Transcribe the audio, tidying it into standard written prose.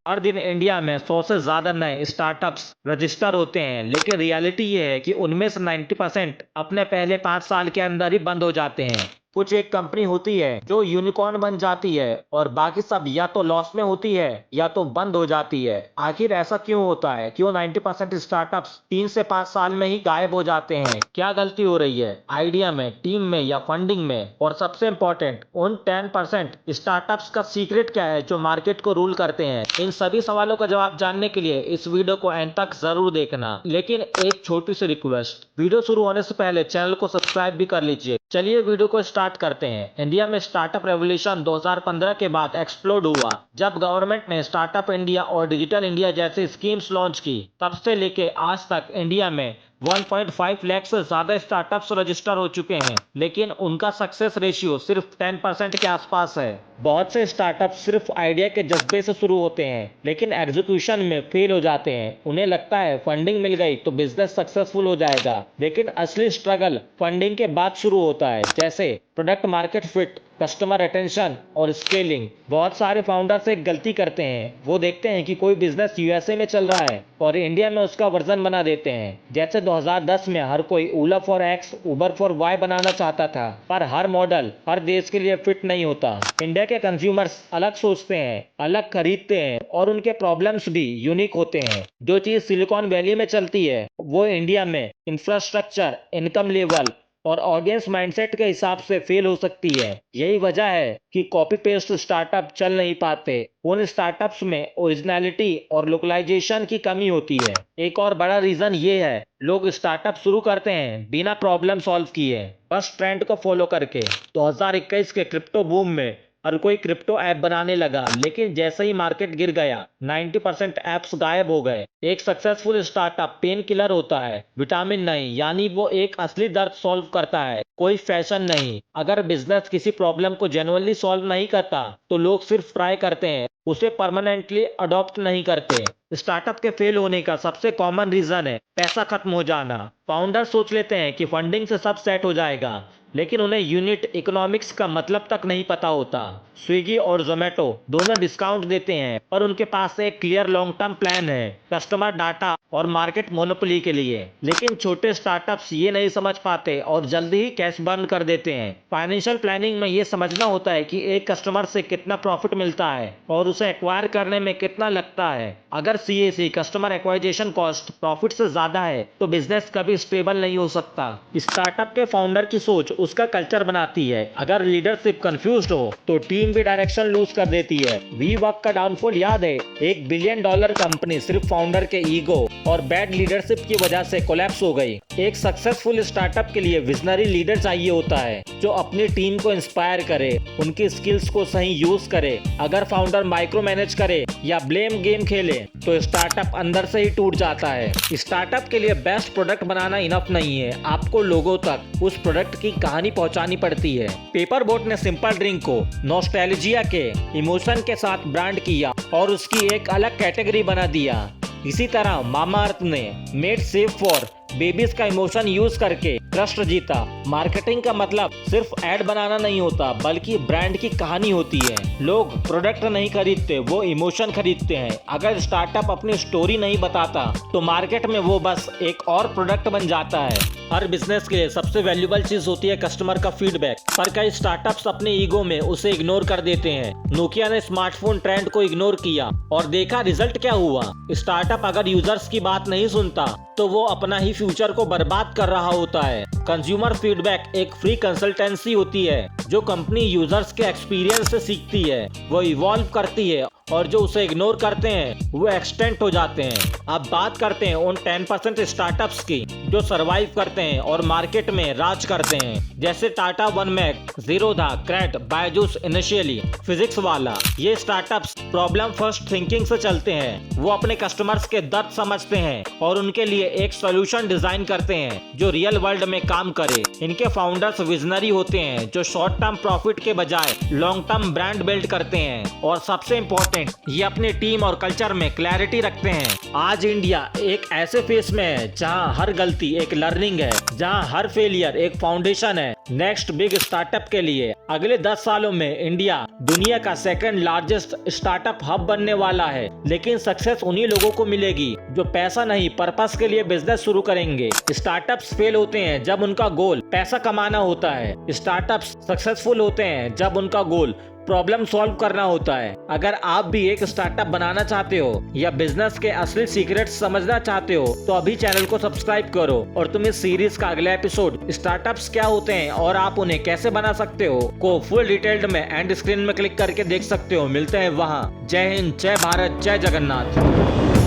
हर दिन इंडिया में 100 से ज़्यादा नए स्टार्टअप्स रजिस्टर होते हैं, लेकिन रियलिटी ये है कि उनमें से 90% अपने पहले 5 साल के अंदर ही बंद हो जाते हैं। कुछ एक कंपनी होती है जो यूनिकॉर्न बन जाती है और बाकी सब या तो लॉस में होती है या तो बंद हो जाती है। आखिर ऐसा क्यों होता है? क्यों 90% स्टार्टअप्स 3 से 5 साल में ही गायब हो जाते हैं? क्या गलती हो रही है, आइडिया में, टीम में या फंडिंग में? और सबसे इम्पोर्टेंट, उन 10% स्टार्टअप्स का सीक्रेट क्या है जो मार्केट को रूल करते हैं? इन सभी सवालों का जवाब जानने के लिए इस वीडियो को एंड तक जरूर देखना। लेकिन एक छोटी सी रिक्वेस्ट, वीडियो शुरू होने से पहले चैनल को सब्सक्राइब भी कर लीजिए। चलिए वीडियो को स्टार्ट करते हैं। इंडिया में स्टार्टअप रेवोल्यूशन 2015 के बाद एक्सप्लोड हुआ, जब गवर्नमेंट ने स्टार्टअप इंडिया और डिजिटल इंडिया जैसी स्कीम्स लॉन्च की। तब से लेके आज तक इंडिया में 1.5 लाख से ज्यादा स्टार्टअप्स रजिस्टर हो चुके हैं, लेकिन उनका सक्सेस रेशियो सिर्फ 10% के आसपास है। बहुत से स्टार्टअप सिर्फ आइडिया के जज्बे से शुरू होते हैं, लेकिन एग्जीक्यूशन में फेल हो जाते हैं। उन्हें लगता है फंडिंग मिल गई तो बिजनेस सक्सेसफुल हो जाएगा, लेकिन असली स्ट्रगल फंडिंग के बाद शुरू होता है, जैसे product market fit, customer attention और स्केलिंग। बहुत सारे फाउंडर्स एक गलती करते हैं, वो देखते हैं कि कोई बिजनेस यूएसए में चल रहा है और इंडिया में उसका वर्जन बना देते हैं। जैसे 2010 में हर कोई Ola for X, Uber for Y बनाना चाहता था, पर हर मॉडल हर देश के लिए फिट नहीं होता। इंडिया के कंज्यूमर्स अलग सोचते हैं, अलग खरीदते हैं और उनके प्रॉब्लम्स भी यूनिक होते हैं। जो चीज़ सिलिकॉन वैली में चलती है वो इंडिया में इंफ्रास्ट्रक्चर, इनकम लेवल और ऑडियंस माइंडसेट के हिसाब से फेल हो सकती है। यही वजह है कि कॉपी पेस्ट स्टार्टअप चल नहीं पाते। उन स्टार्टअप्स में ओरिजिनलिटी और लोकलाइजेशन की कमी होती है। एक और बड़ा रीजन ये है, लोग स्टार्टअप शुरू करते हैं बिना प्रॉब्लम सॉल्व किए, बस ट्रेंड को फॉलो करके। 2021 के क्रिप्टो बूम में हर कोई क्रिप्टो ऐप बनाने लगा, लेकिन जैसे ही मार्केट गिर गया 90% ऐप्स गायब हो गए। एक सक्सेसफुल स्टार्टअप पेन किलर होता है, विटामिन नहीं, यानी वो एक असली दर्द सॉल्व करता है, कोई फैशन नहीं। अगर बिजनेस किसी प्रॉब्लम को जेन्युइनली सॉल्व नहीं करता तो लोग सिर्फ ट्राई करते हैं, उसे परमानेंटली अडॉप्ट नहीं करते। स्टार्टअप के फेल होने का सबसे कॉमन रीजन है पैसा खत्म हो जाना। फाउंडर सोच लेते हैं कि फंडिंग से सब सेट हो जाएगा, लेकिन उन्हें यूनिट इकोनॉमिक्स का मतलब तक नहीं पता होता। स्विगी और जोमेटो दोनों डिस्काउंट देते हैं, पर उनके पास एक क्लियर लॉन्ग टर्म प्लान है, कस्टमर डाटा और मार्केट मोनोपोली के लिए। लेकिन छोटे स्टार्टअप्स ये नहीं समझ पाते और जल्दी ही कैश बर्न कर देते हैं। फाइनेंशियल प्लानिंग में ये समझना होता है कि एक कस्टमर से कितना प्रॉफिट मिलता है और उसे एक्वायर करने में कितना लगता है। अगर CAC, customer acquisition cost, profit से ज्यादा है तो बिजनेस कभी स्टेबल नहीं हो सकता। स्टार्टअप के फाउंडर की सोच उसका कल्चर बनाती है। अगर लीडरशिप कंफ्यूज्ड हो तो टीम भी डायरेक्शन लूज कर देती है। वी वर्क का डाउनफॉल याद है? $1 बिलियन कंपनी सिर्फ फाउंडर के ईगो और बैड लीडरशिप की वजह से कोलैप्स हो गई। एक सक्सेसफुल स्टार्टअप के लिए विजनरी लीडर चाहिए होता है, जो अपनी टीम को इंस्पायर करे, उनकी स्किल्स को सही यूज करे। अगर फाउंडर माइक्रो मैनेज करे या ब्लेम गेम खेले तो स्टार्टअप अंदर से ही टूट जाता है। स्टार्टअप के लिए बेस्ट प्रोडक्ट बनाना इनफ नहीं है, आपको लोगों तक उस प्रोडक्ट की कहानी पहुंचानी पड़ती है। पेपर बोट ने सिंपल ड्रिंक को नॉस्टैल्जिया के इमोशन के साथ ब्रांड किया और उसकी एक अलग कैटेगरी बना दिया। इसी तरह मामाअर्थ ने मेड सेफ फॉर बेबीज का इमोशन यूज करके ट्रस्ट जीता। मार्केटिंग का मतलब सिर्फ एड बनाना नहीं होता, बल्कि ब्रांड की कहानी होती है। लोग प्रोडक्ट नहीं खरीदते, वो इमोशन खरीदते हैं। अगर स्टार्टअप अपनी स्टोरी नहीं बताता तो मार्केट में वो बस एक और प्रोडक्ट बन जाता है। हर बिजनेस के लिए सबसे वैल्यूबल चीज होती है कस्टमर का फीडबैक, पर कई स्टार्टअप्स अपने ईगो में उसे इग्नोर कर देते हैं। नोकिया ने स्मार्टफोन ट्रेंड को इग्नोर किया और देखा रिजल्ट क्या हुआ। स्टार्टअप अगर यूजर्स की बात नहीं सुनता तो वो अपना ही फ्यूचर को बर्बाद कर रहा होता है। कंज्यूमर फीडबैक एक फ्री कंसल्टेंसी होती है जो कंपनी यूजर्स के एक्सपीरियंस से सीखती है, वो इवॉल्व करती है और जो उसे इग्नोर करते हैं वो एक्सटेंट हो जाते हैं। अब बात करते हैं उन 10% स्टार्टअप्स की जो सरवाइव करते हैं और मार्केट में राज करते हैं, जैसे टाटा, वन मैक, जीरोधा, क्रेट, बायजूस, इनिशियली, फिजिक्स वाला। ये स्टार्टअप्स प्रॉब्लम फर्स्ट थिंकिंग से चलते हैं। वो अपने कस्टमर्स के दर्द समझते हैं और उनके लिए एक सोल्यूशन डिजाइन करते हैं जो रियल वर्ल्ड में काम करे। इनके फाउंडर्स विजनरी होते हैं जो शॉर्ट टर्म प्रॉफिट के बजाय लॉन्ग टर्म ब्रांड बिल्ड करते हैं, और सबसे इंपॉर्टेंट ये अपनी टीम और कल्चर में क्लैरिटी रखते हैं। आज इंडिया एक ऐसे फेस में है जहां हर गलती एक लर्निंग है, जहां हर फेलियर एक फाउंडेशन है, नेक्स्ट बिग स्टार्टअप के लिए अगले 10 सालों में इंडिया दुनिया का सेकंड लार्जेस्ट स्टार्टअप हब बनने वाला है। लेकिन सक्सेस उन्हीं लोगों को मिलेगी जो पैसा नहीं पर्पस के लिए बिजनेस शुरू करेंगे। स्टार्टअप्स फेल होते हैं जब उनका गोल पैसा कमाना होता है। स्टार्टअप्स सक्सेसफुल होते हैं जब उनका गोल प्रॉब्लम सॉल्व करना होता है। अगर आप भी एक स्टार्टअप बनाना चाहते हो या बिजनेस के असली सीक्रेट्स समझना चाहते हो तो अभी चैनल को सब्सक्राइब करो और तुम इस सीरीज का अगला एपिसोड स्टार्टअप्स क्या होते हैं और आप उन्हें कैसे बना सकते हो को फुल डिटेल्ड में एंड स्क्रीन में क्लिक करके देख सकते हो। मिलते हैं वहाँ। जय हिंद, जय भारत, जय जगन्नाथ।